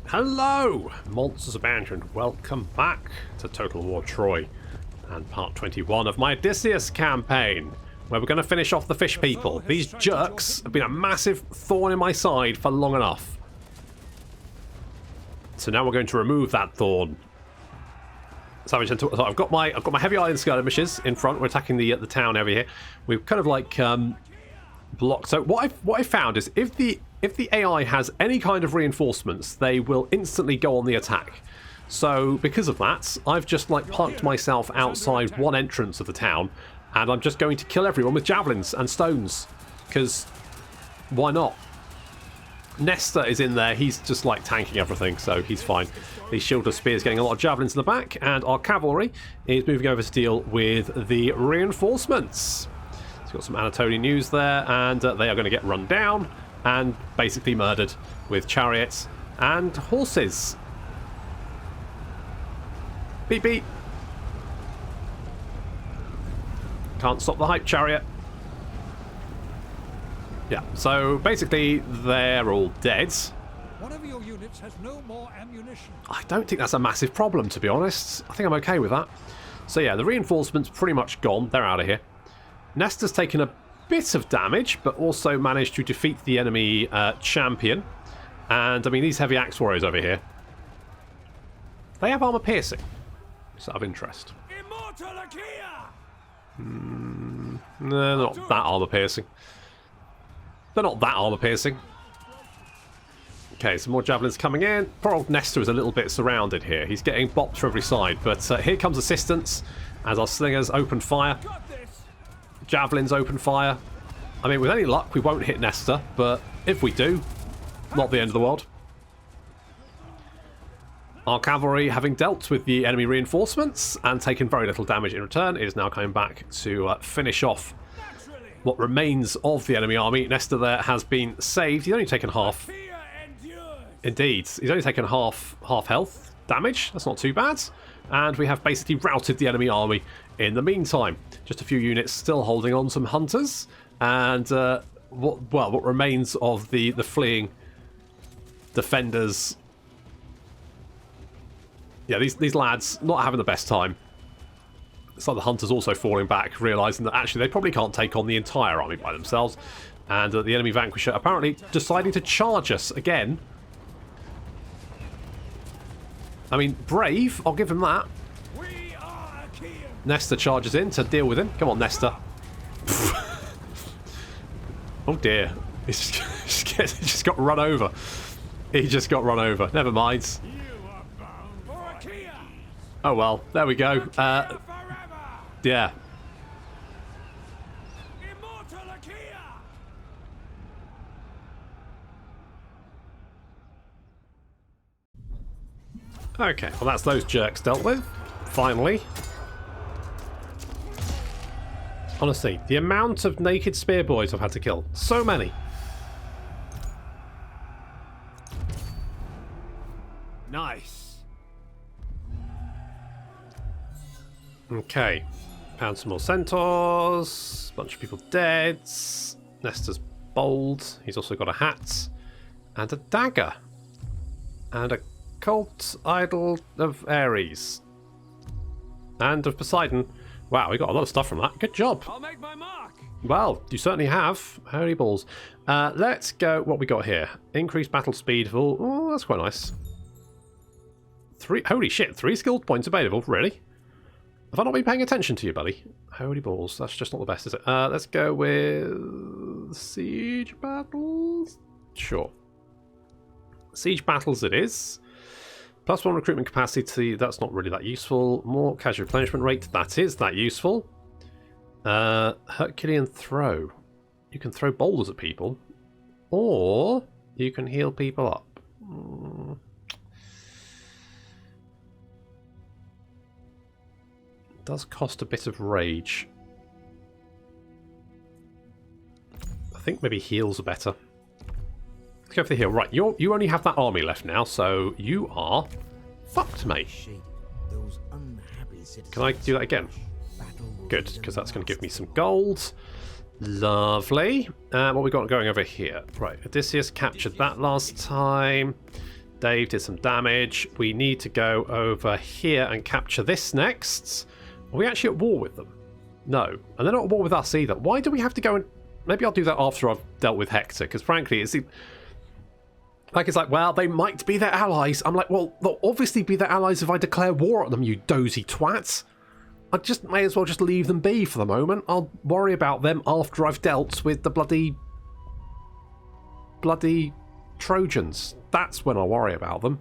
Hello, MonstersAbound, and welcome back to Total War Troy and part 21 of my Odysseus campaign, where we're going to finish off the fish people. These jerks have been a massive thorn in my side for long enough. So now we're going to remove that thorn. So I've got my heavy iron skirmishers in front. We're attacking the town over here. We've kind of like blocked. So what I found is if the AI has any kind of reinforcements, they will instantly go on the attack. So because of that, I've just like parked myself outside one entrance of the town, and I'm just going to kill everyone with javelins and stones, because why not? Nestor is in there. He's just like tanking everything, so he's fine. The shirtless spear is getting a lot of javelins in the back, and our cavalry is moving over to deal with the reinforcements. It's got some Anatolian news there, and they are going to get run down and basically murdered with chariots and horses. Beep beep. Can't stop the hype chariot. Yeah, so basically they're all dead. One of your units has no more ammunition. I don't think that's a massive problem, to be honest. I think I'm okay with that. So yeah, the reinforcements pretty much gone. They're out of here. Nestor's taken a bit of damage, but also managed to defeat the enemy champion. And I mean, these heavy axe warriors over here, they have armor piercing. It's out of interest. No, they're not that armor piercing. They're not that armor piercing. Okay, some more javelins coming in. Poor old Nestor is a little bit surrounded here. He's getting bopped from every side, but here comes assistance as our slingers open fire. Javelins open fire. I mean, with any luck, we won't hit Nestor, but if we do, not the end of the world. Our cavalry, having dealt with the enemy reinforcements and taken very little damage in return, is now coming back to finish off what remains of the enemy army. Nestor there has been saved. He's only taken half. Indeed, he's only taken half health damage. That's not too bad. And we have basically routed the enemy army in the meantime. Just a few units still holding on, some hunters, and what remains of the fleeing defenders. Yeah, these lads not having the best time. It's like the hunters also falling back, realising that actually they probably can't take on the entire army by themselves. And the enemy vanquisher apparently deciding to charge us again. I mean, brave, I'll give him that. Nestor charges in to deal with him. Come on, Nestor. Oh dear. He just got run over. He just got run over. Never mind. Oh well, there we go. Yeah. Okay, well that's those jerks dealt with. Finally. Honestly, the amount of naked spear boys I've had to kill. So many. Nice. Okay. Found some more centaurs. Bunch of people dead. Nestor's bold. He's also got a hat. And a dagger. And a cult idol of Ares. And of Poseidon. Wow, we got a lot of stuff from that. Good job. I'll make my mark. Well, you certainly have. Holy balls. Let's go. What we got here? Increased battle speed. Oh, that's quite nice. Holy shit, 3 skill points available. Really? Have I not been paying attention to you, buddy? Holy balls. That's just not the best, is it? Let's go with siege battles. Sure. Siege battles it is. +1 recruitment capacity, that's not really that useful. More casual replenishment rate, that is that useful. Herculean throw. You can throw boulders at people. Or you can heal people up. Does cost a bit of rage. I think maybe heals are better. Let's go for the heal. Right, you only have that army left now, so you are fucked, mate. Can I do that again? Good, because that's going to give me some gold. Lovely. What we got going over here? Right, Odysseus captured that last time. Dave did some damage. We need to go over here and capture this next. Are we actually at war with them? No. And they're not at war with us either. Why do we have to go and... Maybe I'll do that after I've dealt with Hector, because frankly, it's like, well, they might be their allies. I'm like, well, they'll obviously be their allies if I declare war on them, you dozy twats. I just may as well just leave them be for the moment. I'll worry about them after I've dealt with the bloody Trojans. That's when I'll worry about them.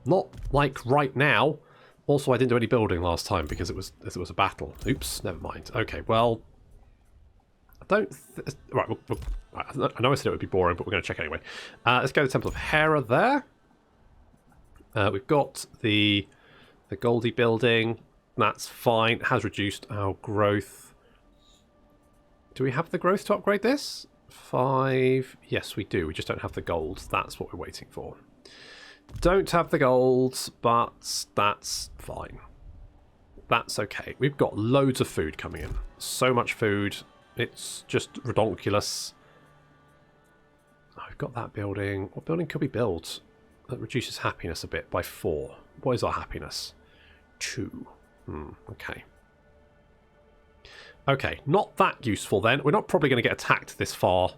Not like right now. Also, I didn't do any building last time because it was a battle. Oops, never mind. Okay, well, I don't... Right, I know I said it would be boring, but we're going to check anyway. Let's go to the Temple of Hera there. We've got the Goldie building. That's fine. It has reduced our growth. Do we have the growth to upgrade this? 5. Yes, we do. We just don't have the gold. That's what we're waiting for. Don't have the gold, but that's fine. That's okay. We've got loads of food coming in. So much food. It's just redonkulous. Oh, we've got that building. What building could we build? That reduces happiness a bit by 4. What is our happiness? 2. Okay. Okay, not that useful then. We're not probably going to get attacked this far.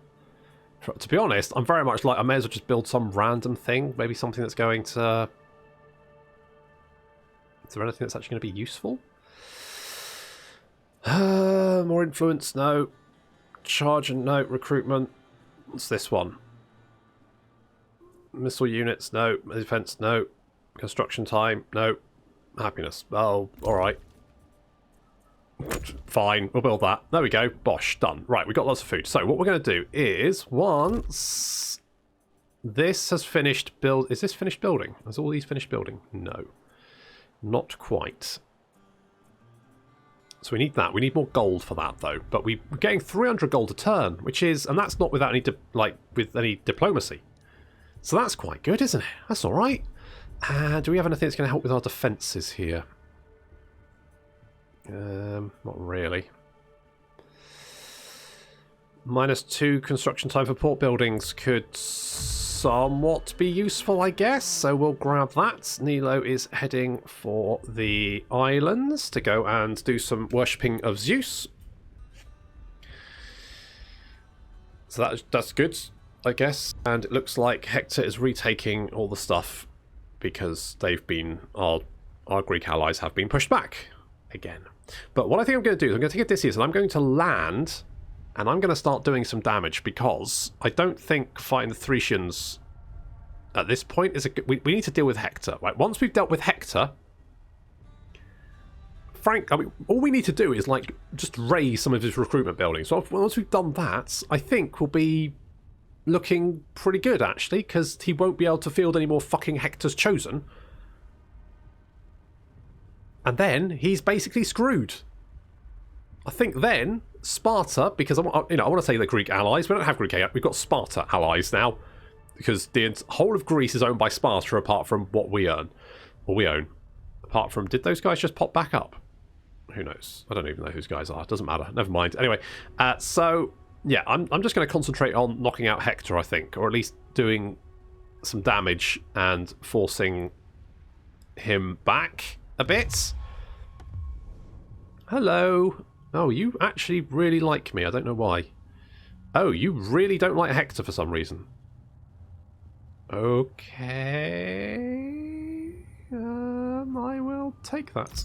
To be honest, I'm very much like, I may as well just build some random thing. Maybe something that's going to... Is there anything that's actually going to be useful? More influence, no. Charge and no. Recruitment. What's this one? Missile units, no. Defense, no. Construction time, no. Happiness. Oh, alright. Fine, we'll build that. There we go. Bosh, done. Right, we've got lots of food. So what we're going to do is, once this has finished build... Is this finished building? Is all these finished building? No. Not quite. So we need that. We need more gold for that, though. But we're getting 300 gold a turn, which is... And that's not without any... with any diplomacy. So that's quite good, isn't it? That's all right. Do we have anything that's going to help with our defences here? Not really. -2 construction time for port buildings could somewhat be useful, I guess. So we'll grab that. Nilo is heading for the islands to go and do some worshipping of Zeus. So that's good, I guess. And it looks like Hector is retaking all the stuff because they've been... Our Greek allies have been pushed back again. But what I think I'm going to do is I'm going to take Odysseus and I'm going to land and I'm going to start doing some damage because I don't think fighting the Thracians at this point is we need to deal with Hector. Right? Once we've dealt with Hector, all we need to do is like just raise some of his recruitment buildings. So once we've done that, I think we'll be looking pretty good actually, because he won't be able to field any more fucking Hector's Chosen. And then he's basically screwed. I think then Sparta, because I want to say the Greek allies. We don't have Greek allies. We've got Sparta allies now, because the whole of Greece is owned by Sparta, apart from what we own. Apart from, did those guys just pop back up? Who knows? I don't even know who those guys are. It doesn't matter. Never mind. Anyway, so yeah, I'm just going to concentrate on knocking out Hector, I think, or at least doing some damage and forcing him back a bit. Hello. Oh, you actually really like me. I don't know why. Oh, you really don't like Hector for some reason. Okay. I will take that.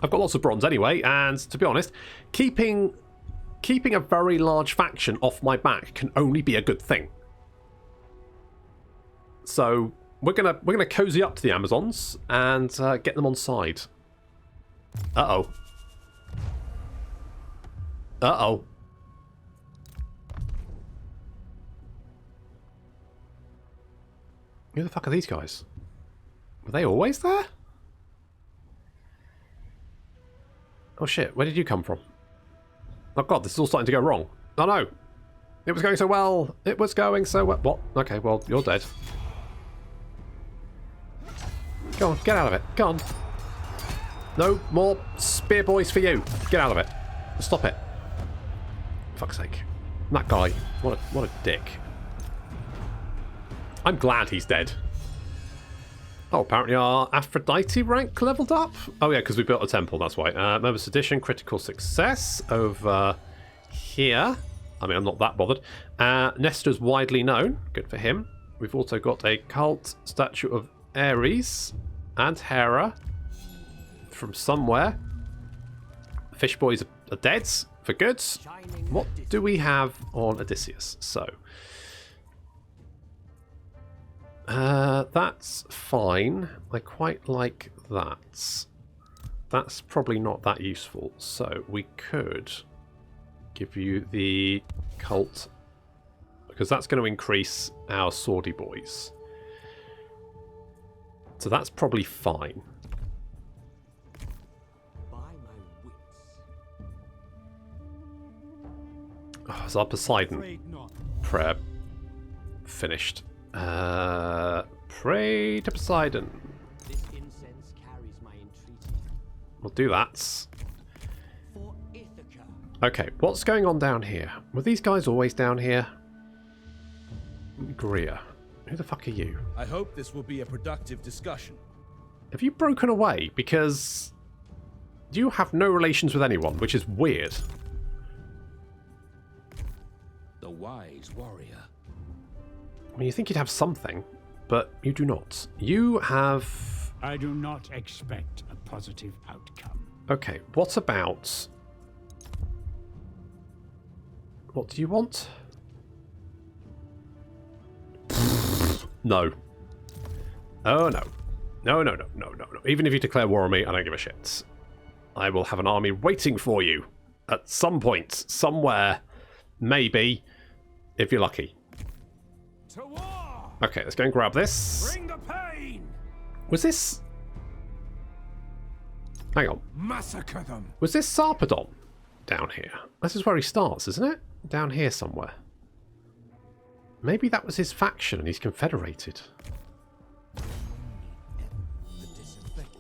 I've got lots of bronze anyway, and to be honest, keeping a very large faction off my back can only be a good thing. So we're gonna cozy up to the Amazons and get them on side. Uh-oh. Uh-oh. Who the fuck are these guys? Were they always there? Oh shit, where did you come from? Oh god, this is all starting to go wrong. Oh no! It was going so well! It was going so well. What? Okay, well, you're dead. Go on, get out of it. Go on. No more spear boys for you. Get out of it. Stop it. For fuck's sake. That guy. What a dick. I'm glad he's dead. Oh, apparently our Aphrodite rank leveled up. Oh yeah, because we built a temple, that's why. Members Edition, critical success over here. I mean, I'm not that bothered. Nestor's widely known. Good for him. We've also got a cult statue of Ares and Hera from somewhere. Fish boys are dead for good. What do we have on Odysseus? So, that's fine. I quite like that. That's probably not that useful. So we could give you the cult, because that's going to increase our swordy boys. So that's probably fine. Oh, is our Poseidon prayer finished? Pray to Poseidon. This incense carries my entreaty. We'll do that. For Ithaca. Okay, what's going on down here? Were these guys always down here? Greer. Who the fuck are you? I hope this will be a productive discussion. Have you broken away? Because you have no relations with anyone, which is weird. The wise warrior. I mean, you think you'd have something, but you do not. You have... I do not expect a positive outcome. Okay, what about... What do you want? No. Oh, no. No, no, no, no, no, no. Even if you declare war on me, I don't give a shit. I will have an army waiting for you at some point, somewhere, maybe, if you're lucky. To war! Okay, let's go and grab this. Bring the pain! Was this... Hang on. Massacre them! Was this Sarpedon down here? This is where he starts, isn't it? Down here somewhere. Maybe that was his faction and he's confederated.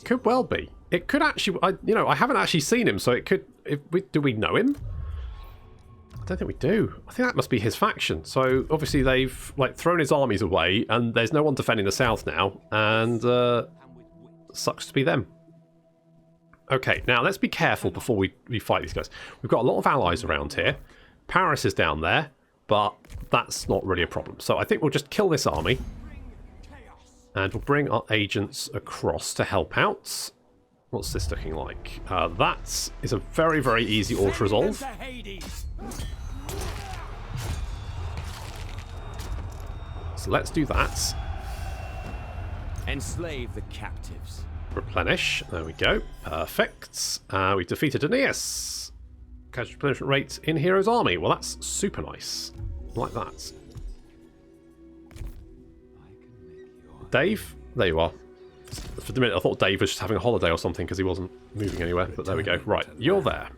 Could well be. It could actually... I haven't actually seen him, so it could... do we know him? I don't think we do. I think that must be his faction. So obviously they've thrown his armies away, and there's no one defending the south now, and sucks to be them. Okay, now let's be careful before we fight these guys. We've got a lot of allies around here. Paris is down there, but that's not really a problem. So I think we'll just kill this army, and we'll bring our agents across to help out. What's this looking like? That is a very, very easy auto-resolve. So let's do that. Enslave the captives. Replenish. There we go. Perfect. We defeated Aeneas. Casual replenishment rate in Hero's army. Well, that's super nice. Like that. Dave? There you are. For the minute, I thought Dave was just having a holiday or something because he wasn't moving anywhere. But there we go. Right, you're there.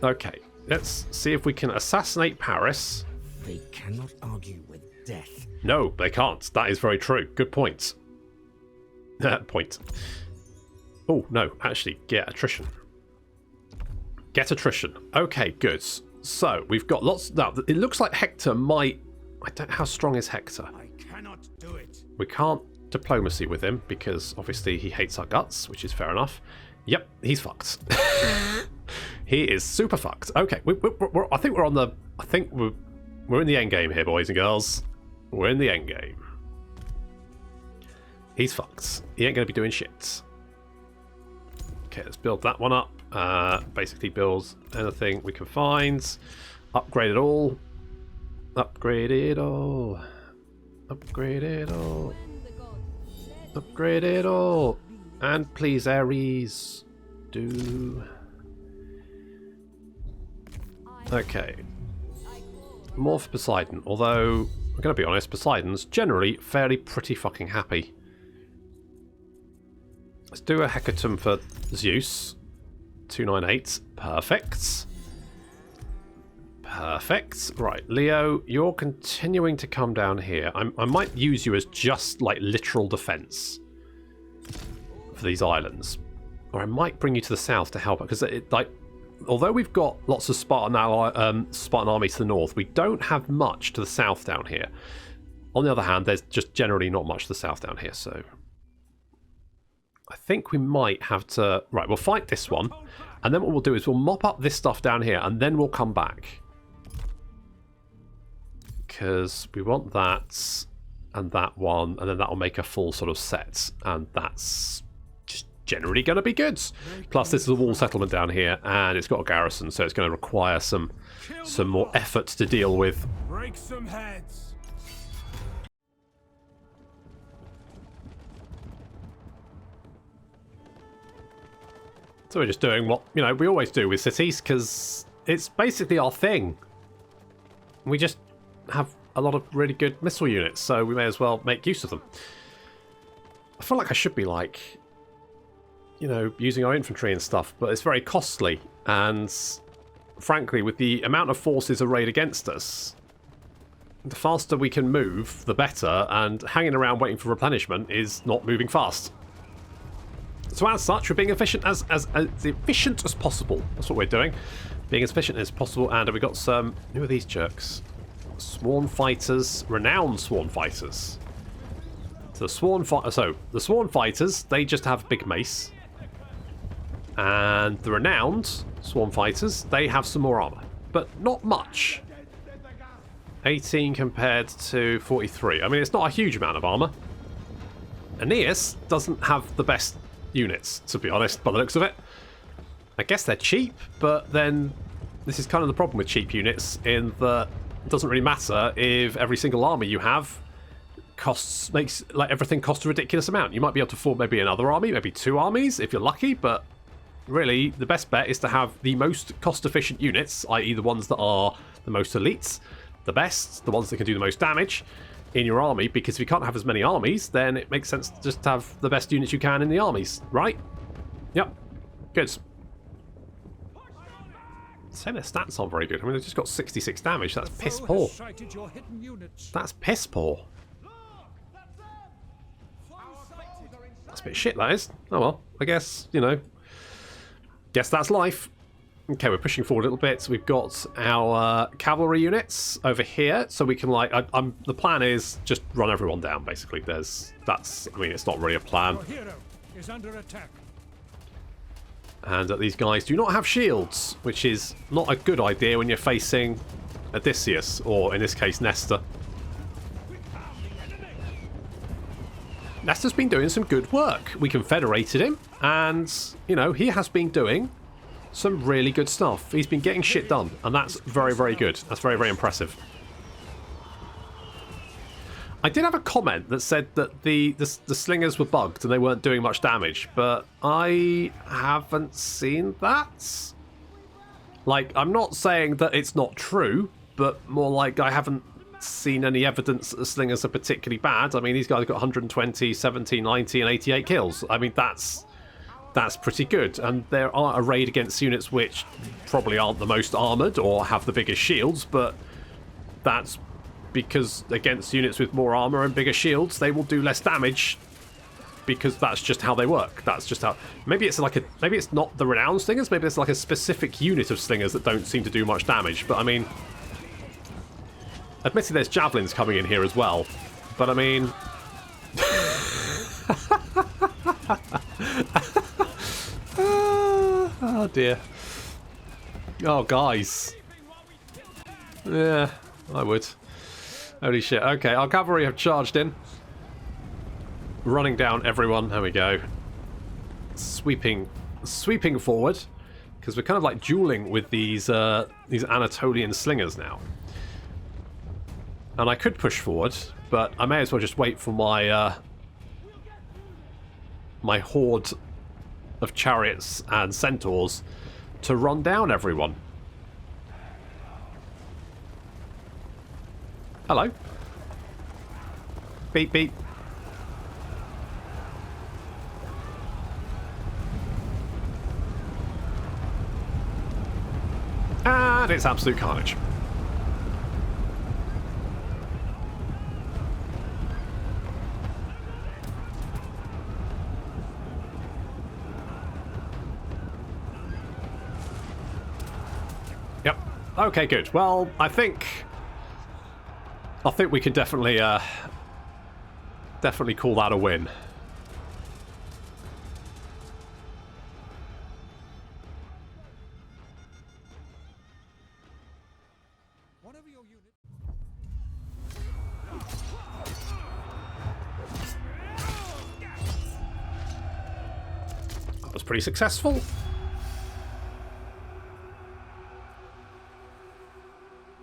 Okay, let's see if we can assassinate Paris. They cannot argue with death. No, they can't. That is very true. Good point. Point. Oh, no. Actually, get attrition. Get attrition. Okay, good. So, we've got lots... Now, it looks like Hector might... I don't know how strong is Hector. I cannot do it. We can't diplomacy with him because obviously he hates our guts, which is fair enough. Yep, he's fucked. He is super fucked. Okay, I think we're on the... I think we're in the end game here, boys and girls. We're in the end game. He's fucked. He ain't going to be doing shit. Okay, let's build that one up. Basically builds anything we can find. Upgrade it all. Upgrade it all. Upgrade it all. Upgrade it all. And please, Ares, do... Okay. More for Poseidon. Although, I'm going to be honest, Poseidon's generally fairly pretty fucking happy. Let's do a hecatomb for Zeus. 298. Perfect. Perfect. Right, Leo, you're continuing to come down here. I might use you as just, literal defense for these islands. Or I might bring you to the south to help, because, although we've got lots of Spartan army to the north, we don't have much to the south down here. On the other hand, there's just generally not much to the south down here, so I think we might have to... Right, we'll fight this one, and then what we'll do is we'll mop up this stuff down here, and then we'll come back. Because we want that and that one, and then that'll make a full sort of set, and that's just generally going to be good. Plus, this is a wall settlement down here, and it's got a garrison, so it's going to require some more effort to deal with. Break some heads. So we're just doing what, you know, we always do with cities, because it's basically our thing. We just have a lot of really good missile units, so we may as well make use of them. I feel like I should be, like, you know, using our infantry and stuff, but it's very costly, and frankly, with the amount of forces arrayed against us, the faster we can move, the better, and hanging around waiting for replenishment is not moving fast. So as such, we're being efficient as efficient as possible. That's what we're doing. Being as efficient as possible. And we got some... Who are these jerks? Sworn fighters. Renowned sworn fighters. So the sworn fighters, they just have big mace. And the renowned sworn fighters, they have some more armor. But not much. 18 compared to 43. I mean, it's not a huge amount of armor. Aeneas doesn't have the best units, to be honest, by the looks of it. I guess they're cheap, but then this is kind of the problem with cheap units, in that it doesn't really matter if every single army you have makes like everything cost a ridiculous amount. You might be able to form maybe another army, maybe 2 armies if you're lucky, but really the best bet is to have the most cost-efficient units, i.e. the ones that are the most elite, the best, the ones that can do the most damage in your army, because if you can't have as many armies, then it makes sense to just have the best units you can in the armies, right? Yep. Good. Saying their stats aren't very good. I mean, they've just got 66 damage. That's piss poor. That's piss poor. That's a bit shit, that is. Oh well, I guess, you know. Guess that's life. Okay, we're pushing forward a little bit. We've got our cavalry units over here, so we can, like, the plan is just run everyone down, basically. I mean, it's not really a plan. Hera is under attack. And these guys do not have shields, which is not a good idea when you're facing Odysseus, or in this case, Nestor. Nestor's been doing some good work. We confederated him, and, you know, he has been doing some really good stuff. He's been getting shit done, and that's very, very good. That's very, very impressive. I did have a comment that said that the slingers were bugged and they weren't doing much damage, but I haven't seen that. Like, I'm not saying that it's not true, but more like I haven't seen any evidence that the slingers are particularly bad. I mean, these guys got 120, 70, 90, and 88 kills. I mean, that's pretty good, and there are arrayed against units which probably aren't the most armoured or have the biggest shields, but that's because against units with more armour and bigger shields, they will do less damage, because that's just how they work. That's just how... Maybe it's not the renowned slingers, maybe it's like a specific unit of slingers that don't seem to do much damage, but I mean... Admittedly, there's javelins coming in here as well, but I mean... Oh dear. Oh, guys. Yeah, I would. Holy shit. Okay, our cavalry have charged in. Running down everyone. There we go. Sweeping forward. Because we're kind of like dueling with these Anatolian slingers now. And I could push forward, but I may as well just wait for my my horde of chariots and centaurs to run down everyone. Hello. Beep, beep. And it's absolute carnage. Yep. Okay, good. Well, I think I think we can definitely call that a win. Whatever your unit. That was pretty successful.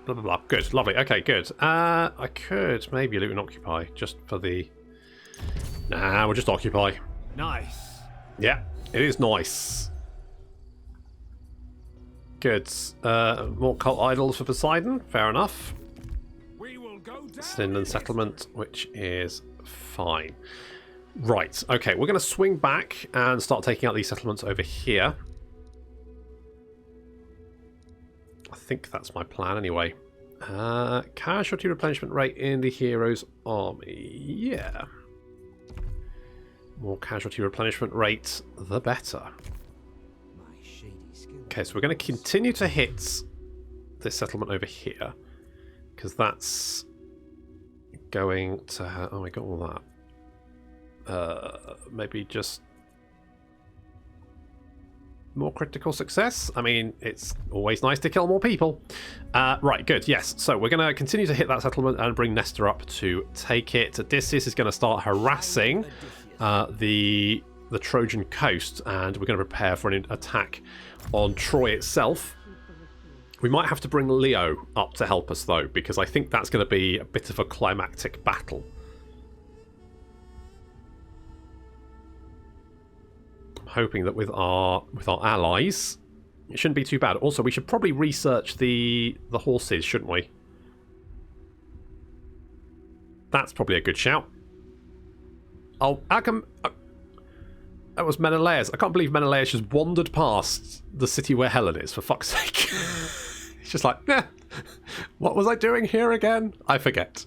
Blah, blah, blah. Good, lovely. Okay, good. I could maybe loot and occupy just for the... Nah, we'll just occupy. Nice. Yeah, it is nice. Good. More cult idols for Poseidon. Fair enough. We will go down. Sinland settlement, which is fine. Right, okay, we're going to swing back and start taking out these settlements over here. I think that's my plan anyway. Casualty replenishment rate in the hero's army. Yeah. More casualty replenishment rate, the better. Okay, so we're going to continue to hit this settlement over here. Because that's going to... Oh, we got all that. Maybe just... more critical success. I mean, it's always nice to kill more people. Right, good, yes. So we're going to continue to hit that settlement and bring Nestor up to take it. Odysseus is going to start harassing the Trojan coast, and we're going to prepare for an attack on Troy itself. We might have to bring Leo up to help us, though, because I think that's going to be a bit of a climactic battle. Hoping that with our allies it shouldn't be too bad. Also, we should probably research the horses, shouldn't we? That's probably a good shout. Oh, how come that was Menelaus? I can't believe Menelaus just wandered past the city where Helen is, for fuck's sake. It's just like, eh, what was I doing here again? I forget.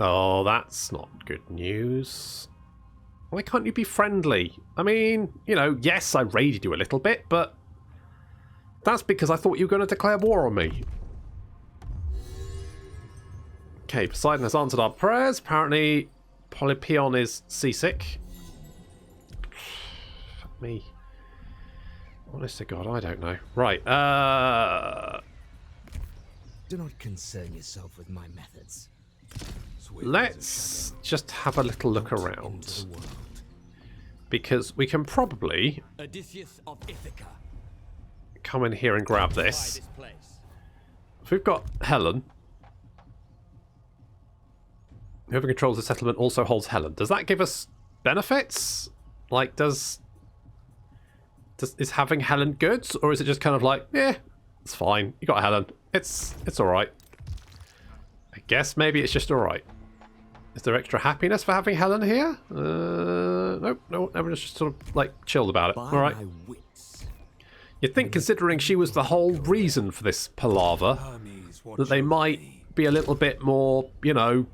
Oh, that's not good news. Why can't you be friendly? I mean, you know, yes, I raided you a little bit, but that's because I thought you were going to declare war on me. Okay, Poseidon has answered our prayers. Apparently, Polypion is seasick. Fuck me. Honest to God, I don't know. Right, Do not concern yourself with my methods. let's just have a little look around. Because we can probably Odysseus of Ithaca. come in here and grab this. If we've got Helen, whoever controls the settlement also holds Helen. Does that give us benefits? Like, is having Helen good, or is it just kind of like, yeah, it's fine. You got Helen. It's all right. I guess maybe it's just all right. Is there extra happiness for having Helen here? Nope. No, everyone's just sort of like chilled about it. All right. You'd think, considering she was the whole reason for this palaver, that they might be a little bit more, you know.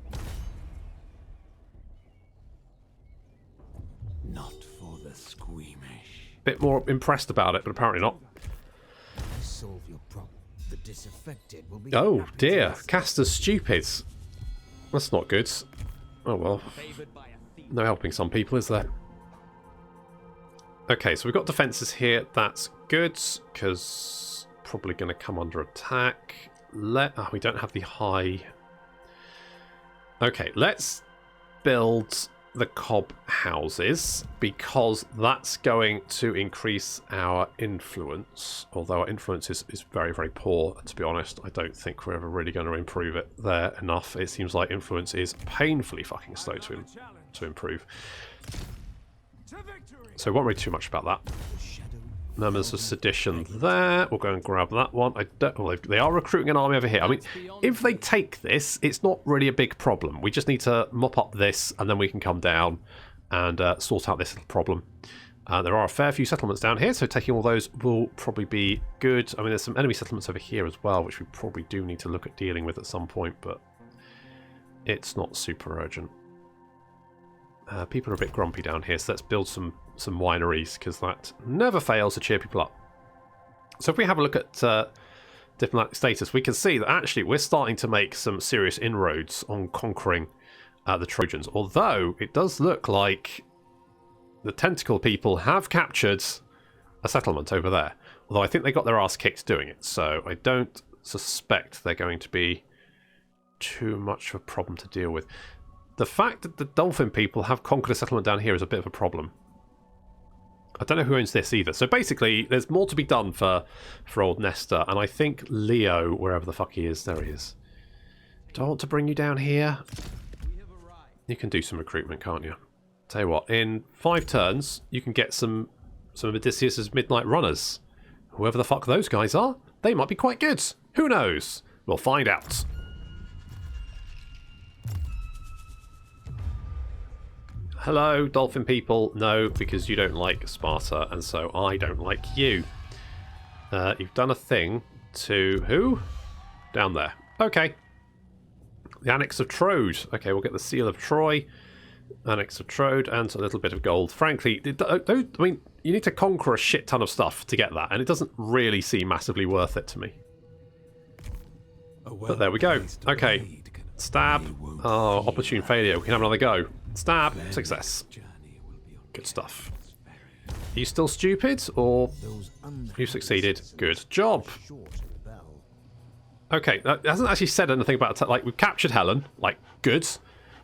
Not for the squeamish. Bit more impressed about it, but apparently not. Solve your problem. The disaffected will be. Oh dear, Castor's stupid. That's not good. Oh well. No helping some people, is there? Okay, so we've got defences here. That's good, because probably going to come under attack. We don't have the high. Okay, let's build the cob houses, because that's going to increase our influence. Although our influence is very, very poor, to be honest. I don't think we're ever really going to improve it there enough. It seems like influence is painfully fucking slow to improve. So we won't read too much about that. Murmurs of Sedition there. We'll go and grab that one. Well, they are recruiting an army over here. I mean, if they take this, it's not really a big problem. We just need to mop up this, and then we can come down and sort out this little problem. There are a fair few settlements down here, so taking all those will probably be good. I mean, there's some enemy settlements over here as well, which we probably do need to look at dealing with at some point, but it's not super urgent. People are a bit grumpy down here, so let's build some wineries, because that never fails to cheer people up. So if we have a look at diplomatic status, we can see that actually we're starting to make some serious inroads on conquering the Trojans. Although it does look like the tentacle people have captured a settlement over there. Although I think they got their ass kicked doing it, so I don't suspect they're going to be too much of a problem to deal with. The fact that the dolphin people have conquered a settlement down here is a bit of a problem. I don't know who owns this either. So basically, there's more to be done for old Nestor, and I think Leo, wherever the fuck he is, there he is. Do I want to bring you down here? You can do some recruitment, can't you? Tell you what, in 5 turns, you can get some of Odysseus' midnight runners. Whoever the fuck those guys are, they might be quite good. Who knows? We'll find out. Hello, dolphin people. No, because you don't like Sparta, and so I don't like you. You've done a thing to who? Down there. Okay. The Annex of Troad. Okay, we'll get the Seal of Troy. Annex of Troad, and a little bit of gold. Frankly, I mean, you need to conquer a shit ton of stuff to get that, and it doesn't really seem massively worth it to me. But there we go. Okay. Stab. Oh, opportune failure. We can have another go. Stab. Success. Good stuff. Are you still stupid, or you succeeded? Good job. Okay, that hasn't actually said anything about... Like, we've captured Helen. Like, good.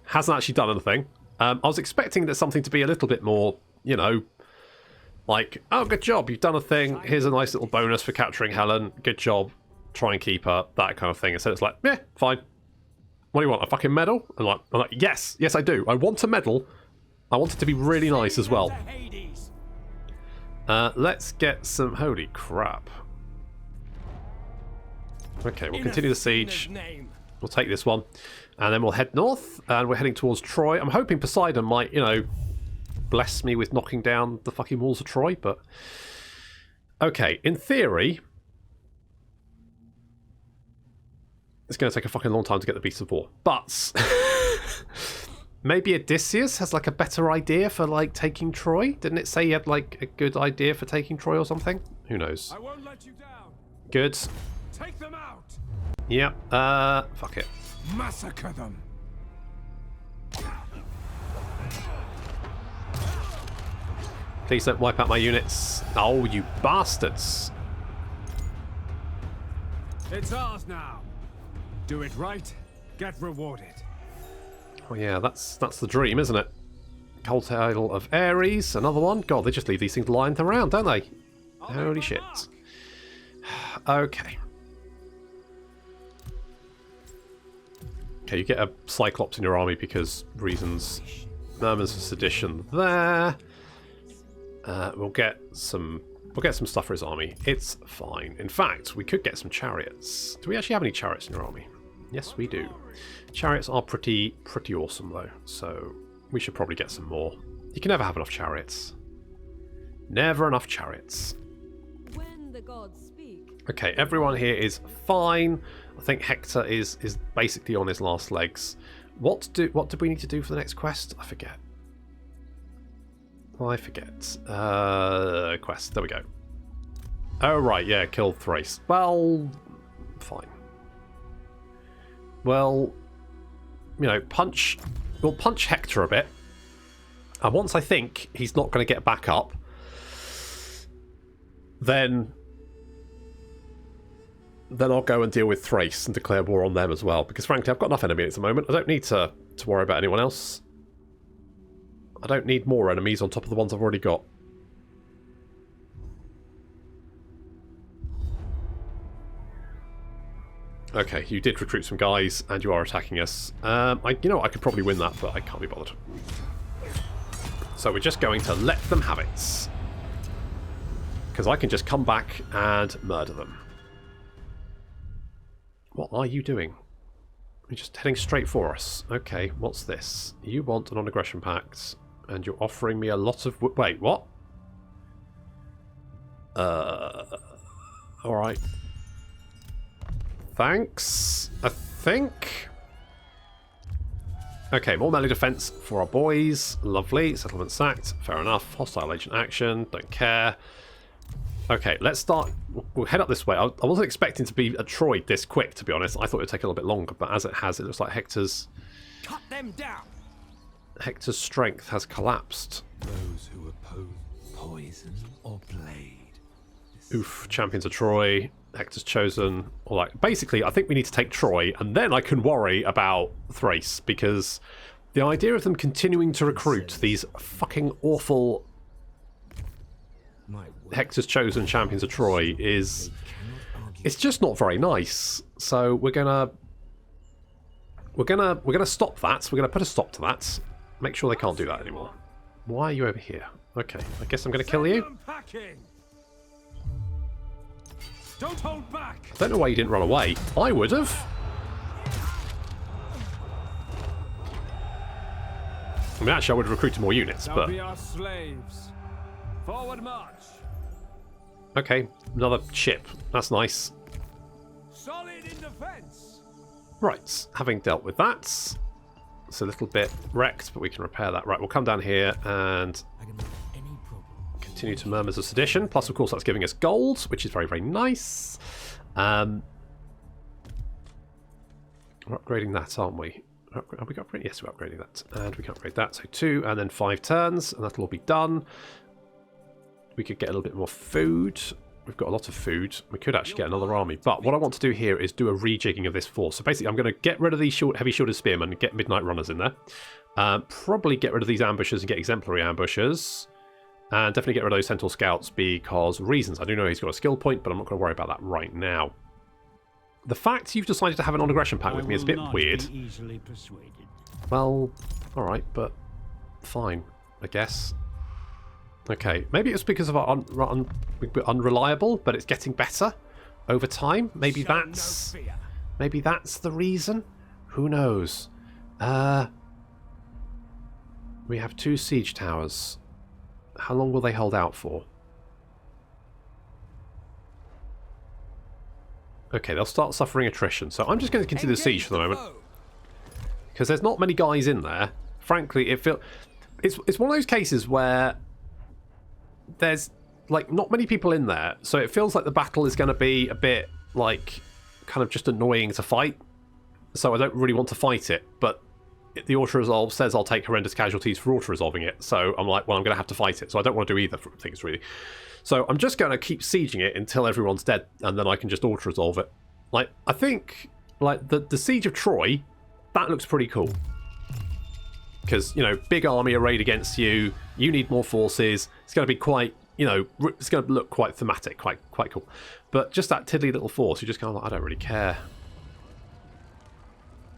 Hasn't actually done anything. I was expecting that something to be a little bit more, you know, like, oh, good job, you've done a thing. Here's a nice little bonus for capturing Helen. Good job. Try and keep her. That kind of thing. Instead, it's like, yeah, fine. What do you want? A fucking medal? I'm like, yes, I do. I want a medal. I want it to be really nice as well. Let's get some... Holy crap. Okay, we'll continue the siege. We'll take this one. And then we'll head north. And we're heading towards Troy. I'm hoping Poseidon might, you know, bless me with knocking down the fucking walls of Troy. But... okay, in theory... it's going to take a fucking long time to get the Beast of War. But... maybe Odysseus has, like, a better idea for, like, taking Troy? Didn't it say he had, like, a good idea for taking Troy or something? Who knows? I won't let you down. Good. Take them out. Yep. Fuck it. Massacre them. Please don't wipe out my units. Oh, you bastards. It's ours now. Do it right, get rewarded. Oh yeah, that's the dream, isn't it? Cult Idol of Ares, another one. God, they just leave these things lying around, don't they? Holy shit. Okay. Okay, you get a Cyclops in your army because reasons. Murmurs of Sedition there. We'll get some stuff for his army. It's fine. In fact, we could get some chariots. Do we actually have any chariots in your army? Yes, we do. Chariots are pretty awesome, though, so we should probably get some more. You can never have enough chariots. Never enough chariots. When the gods speak. Okay, everyone here is fine. I think Hector is basically on his last legs. What do we need to do for the next quest? I forget. Quest. There we go. Oh, right, yeah, kill Thrace. Well, fine. Well, you know, we'll punch Hector a bit. And once I think he's not going to get back up, then I'll go and deal with Thrace and declare war on them as well. Because frankly, I've got enough enemies at the moment. I don't need to worry about anyone else. I don't need more enemies on top of the ones I've already got. Okay, you did recruit some guys, and you are attacking us. I could probably win that, but I can't be bothered. So we're just going to let them have it. Because I can just come back and murder them. What are you doing? You're just heading straight for us. Okay, what's this? You want a non-aggression pact, and you're offering me a lot of... wait, what? Alright. Thanks, I think. Okay, more melee defense for our boys. Lovely. Settlement sacked. Fair enough. Hostile agent action. Don't care. Okay, let's start. We'll we'll head up this way. I wasn't expecting to be at Troy this quick, to be honest. I thought it would take a little bit longer, but as it has, it looks like Hector's strength has collapsed. Those who oppose poison or blade. Oof, champions of Troy, Hector's chosen. Or like, basically, I think we need to take Troy, and then I can worry about Thrace, because the idea of them continuing to recruit these fucking awful Hector's chosen champions of Troy is... it's just not very nice. So we're gonna stop that. We're gonna put a stop to that. Make sure they can't do that anymore. Why are you over here? Okay, I guess I'm gonna kill you. Don't hold back. I don't know why you didn't run away. I would have. I mean, actually, I would have recruited more units, They'll but... be our slaves. Forward march. Okay, another ship. That's nice. Solid in defense. Right, having dealt with that, it's a little bit wrecked, but we can repair that. Right, we'll come down here and continue to Murmurs of Sedition. Plus, of course, that's giving us gold, which is very, very nice. We're upgrading that, aren't we? Are we upgrading? Yes, we're upgrading that. And we can upgrade that. So 2 and then 5 turns, and that'll all be done. We could get a little bit more food. We've got a lot of food. We could actually get another army. But what I want to do here is do a rejigging of this force. So basically, I'm going to get rid of these heavy shielded spearmen and get midnight runners in there. Probably get rid of these ambushers and get exemplary ambushers. And definitely get rid of those Centaur scouts because reasons. I do know he's got a skill point, but I'm not going to worry about that right now. The fact you've decided to have an on-aggression pact with me is a bit weird. Well, alright, but fine, I guess. Okay, maybe it's because of our unreliable, but it's getting better over time. Maybe that's the reason. Who knows? We have 2 siege towers. How long will they hold out for? Okay, they'll start suffering attrition. So I'm just going to continue the siege for the moment, because there's not many guys in there. Frankly, it's one of those cases where there's like not many people in there, so it feels like the battle is going to be a bit like kind of just annoying to fight. So I don't really want to fight it, but the auto-resolve says I'll take horrendous casualties for auto-resolving it, so I'm like, well, I'm going to have to fight it, so I don't want to do either things, really. So I'm just going to keep sieging it until everyone's dead, and then I can just auto-resolve it. Like, I think, like, the Siege of Troy, that looks pretty cool. Because, you know, big army arrayed against you, you need more forces, it's going to be quite, you know, it's going to look quite thematic, quite cool. But just that tiddly little force, you just kind of like, I don't really care.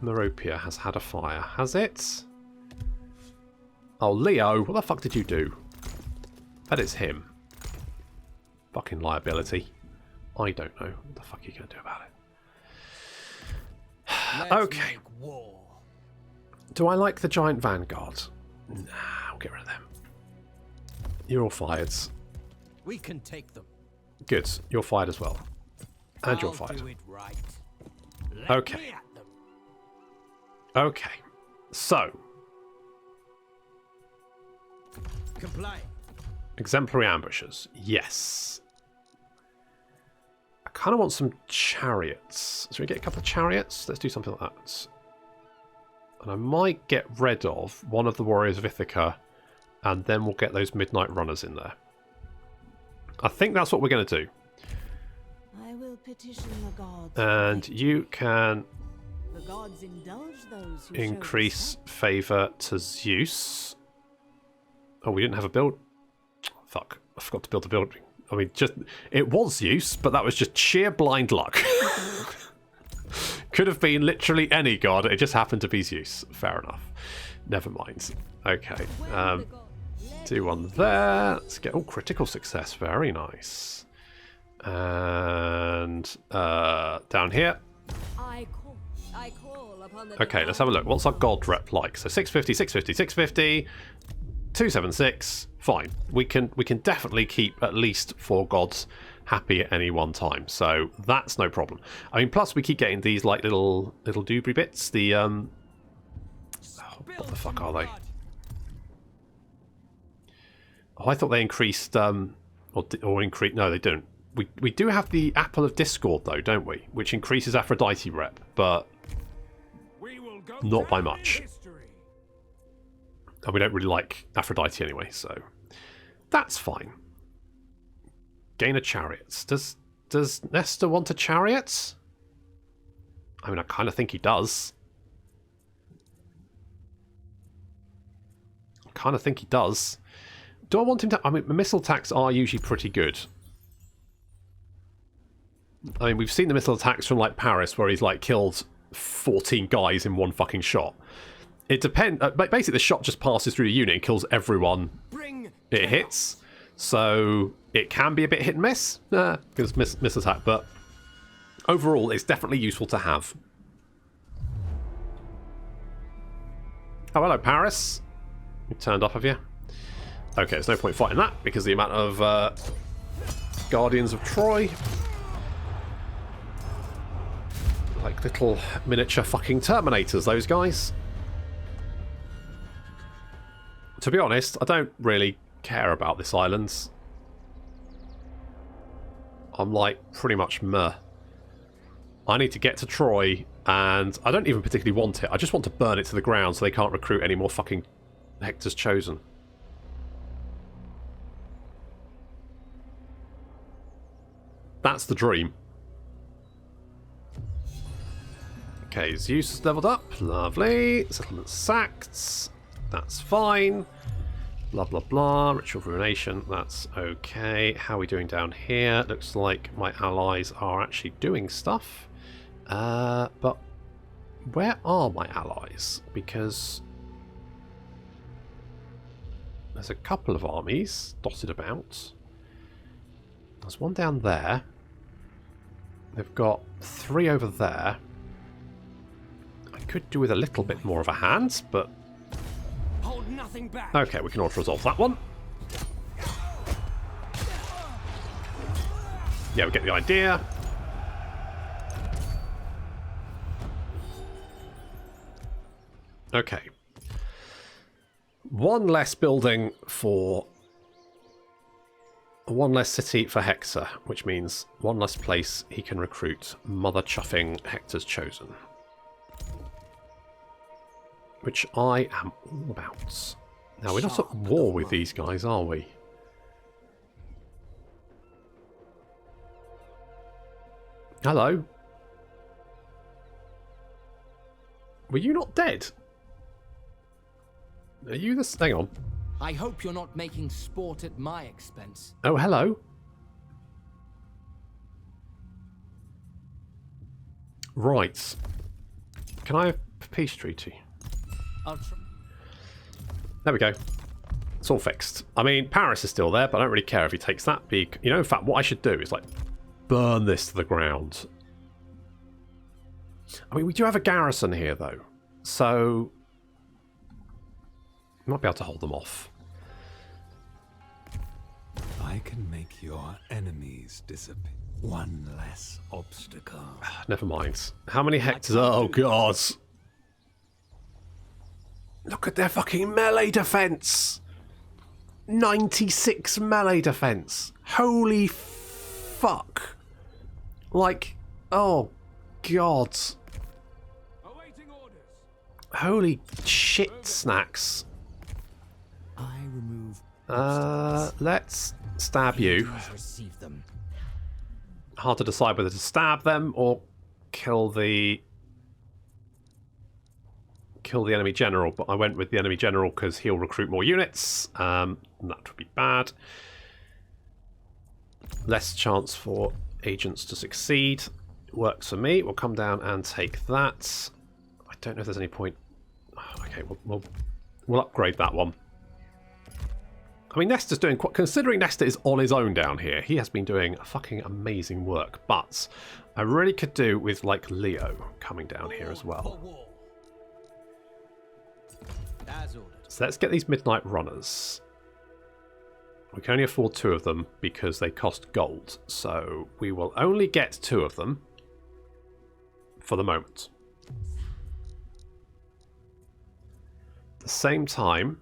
Meropia has had a fire, has it? Oh, Leo, what the fuck did you do? Bet it's him. Fucking liability. I don't know. What the fuck are you going to do about it? Okay. Do I like the giant vanguard? Nah, I'll get rid of them. You're all fired. We can take them. Good. You're fired as well. And you're fired. Do it right. Okay. Okay. So. Comply. Exemplary ambushers. Yes. I kind of want some chariots. Should we get a couple of chariots? Let's do something like that. And I might get rid of one of the warriors of Ithaca, and then we'll get those midnight runners in there. I think that's what we're going to do. I will petition the gods. And you can The gods indulge those who increase favour to Zeus. Oh, we didn't have a build. Fuck, I forgot to build a building. I mean, just it was Zeus, but that was just sheer blind luck. Could have been literally any god. It just happened to be Zeus. Fair enough. Never mind. Okay. Do one there. Let's get critical success. Very nice. And down here. I call upon the Okay, let's have a look. What's our god rep like? So 650, 650, 650, 276. Fine. We can definitely keep at least 4 gods happy at any one time. So that's no problem. I mean, plus we keep getting these like little doobry bits. The oh, what the fuck are they? Oh, I thought they increased or increased. No, they don't. We do have the Apple of Discord, though, don't we? Which increases Aphrodite rep, but We will go not by down in much. history. And we don't really like Aphrodite anyway, so that's fine. Gain a chariot. Does Nesta want a chariot? I mean, I kind of think he does. Do I want him to... I mean, missile attacks are usually pretty good. I mean, we've seen the missile attacks from, like, Paris, where he's, like, killed 14 guys in one fucking shot. It depends... basically, the shot just passes through the unit and kills everyone it hits. So, it can be a bit hit and miss. Because miss attack, but... overall, it's definitely useful to have. Oh, hello, Paris. You turned off, have you? Okay, there's no point fighting that, because the amount of Guardians of Troy... like little miniature fucking Terminators, those guys. To be honest, I don't really care about this island. I'm like pretty much meh. I need to get to Troy, and I don't even particularly want it. I just want to burn it to the ground so they can't recruit any more fucking Hector's Chosen. That's the dream. Okay, Zeus is leveled up. Lovely. Settlement sacked. That's fine. Blah, blah, blah. Ritual of Ruination. That's okay. How are we doing down here? Looks like my allies are actually doing stuff. But where are my allies? Because there's a couple of armies dotted about. There's one down there. They've got 3 over there. I could do with a little bit more of a hand, but... Hold nothing back. okay, we can auto-resolve that one. Yeah, we get the idea. Okay. One less building for... one less city for Hector, which means one less place he can recruit mother chuffing Hector's Chosen. Which I am all about. Now, we're not at war with these guys, are we? Hello? Were you not dead? Are you the... hang on. I hope you're not making sport at my expense. Oh, hello. Right. Can I have a peace treaty? I'll try. There we go. It's all fixed. I mean, Paris is still there, but I don't really care if he takes that. You know, in fact, what I should do is, like, burn this to the ground. I mean, we do have a garrison here, though. So... we might be able to hold them off. I can make your enemies disappear. One less obstacle. Never mind. How many hectares? Oh, God. Look at their fucking melee defense. 96 melee defense. Holy fuck. Like, oh, God. Awaiting orders. Holy shit snacks. I remove. Let's stab you. Please receive them. Hard to decide whether to stab them or kill the enemy general, but I went with the enemy general because he'll recruit more units. And that would be bad. Less chance for agents to succeed. Works for me. We'll come down and take that. I don't know if there's any point. Okay, we'll upgrade that one. I mean, Nesta's doing quite... considering Nesta is on his own down here, he has been doing fucking amazing work. But I really could do with, like, Leo coming down here as well. So let's get these Midnight Runners. We can only afford 2 of them because they cost gold. So we will only get 2 of them for the moment. At the same time...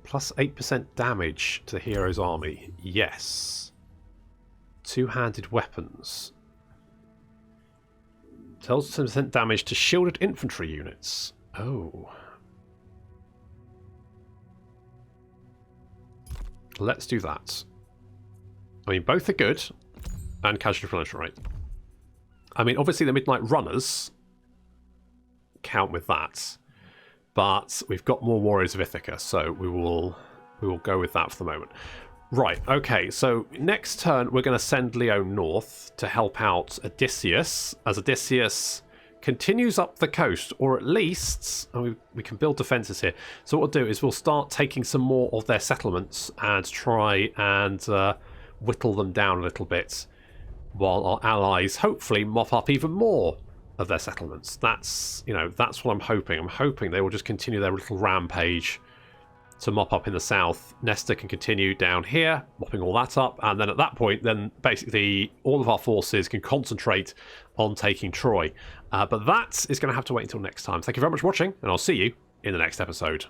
plus 8% damage to the hero's army. Yes. Two-handed weapons. Tells 10% damage to shielded infantry units. Oh. Let's do that. I mean, both are good. And casualty replenishment rate. I mean, obviously the Midnight Runners count with that. But we've got more Warriors of Ithaca, so we will go with that for the moment. Right, okay, so next turn we're going to send Leo north to help out Odysseus, as Odysseus continues up the coast, or at least we can build defences here. So what we'll do is we'll start taking some more of their settlements and try and whittle them down a little bit, while our allies hopefully mop up even more of their settlements. That's what I'm hoping. I'm hoping they will just continue their little rampage to mop up in the south. Nesta can continue down here, mopping all that up, and then at that point, then basically all of our forces can concentrate on taking Troy. But that is going to have to wait until next time. Thank you very much for watching, and I'll see you in the next episode.